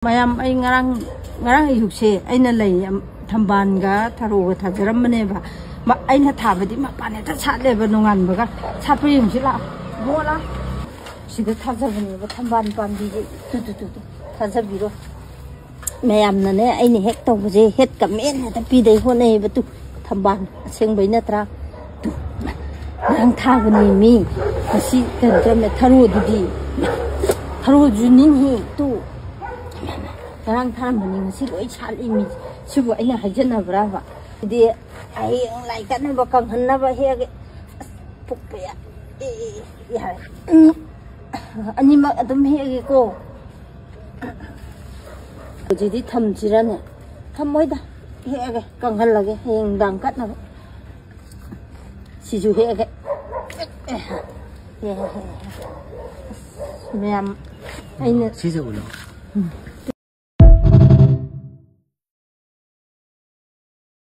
mayam ay ngarang ayukse ay na lay tamban ga tharo ga thajaram mane ba ma ay na thabadi ma pane ta chatle ba nongan ba ga chapri yung sila bola sida thajabani ba tamban pandi tu thajabiro mayam na ne ay ni hek taw je het kamen ta pi dei ho nei ba tu tamban aseng bai na tra tu nang thabani mi asi ta me tharo di tharo junin hi tu Karang tham mình xin lỗi cha im sư vợ anh hay chân là brava đi ai lại cái nó bằng hình nó vậy he phục bẹ anh em mà tụi he cái cô chỉ đi thầm chỉ ra nè thầm mới đó he cái càng hình là cái hình đang cắt nó chỉ chú he cái mẹ anh chỉ chú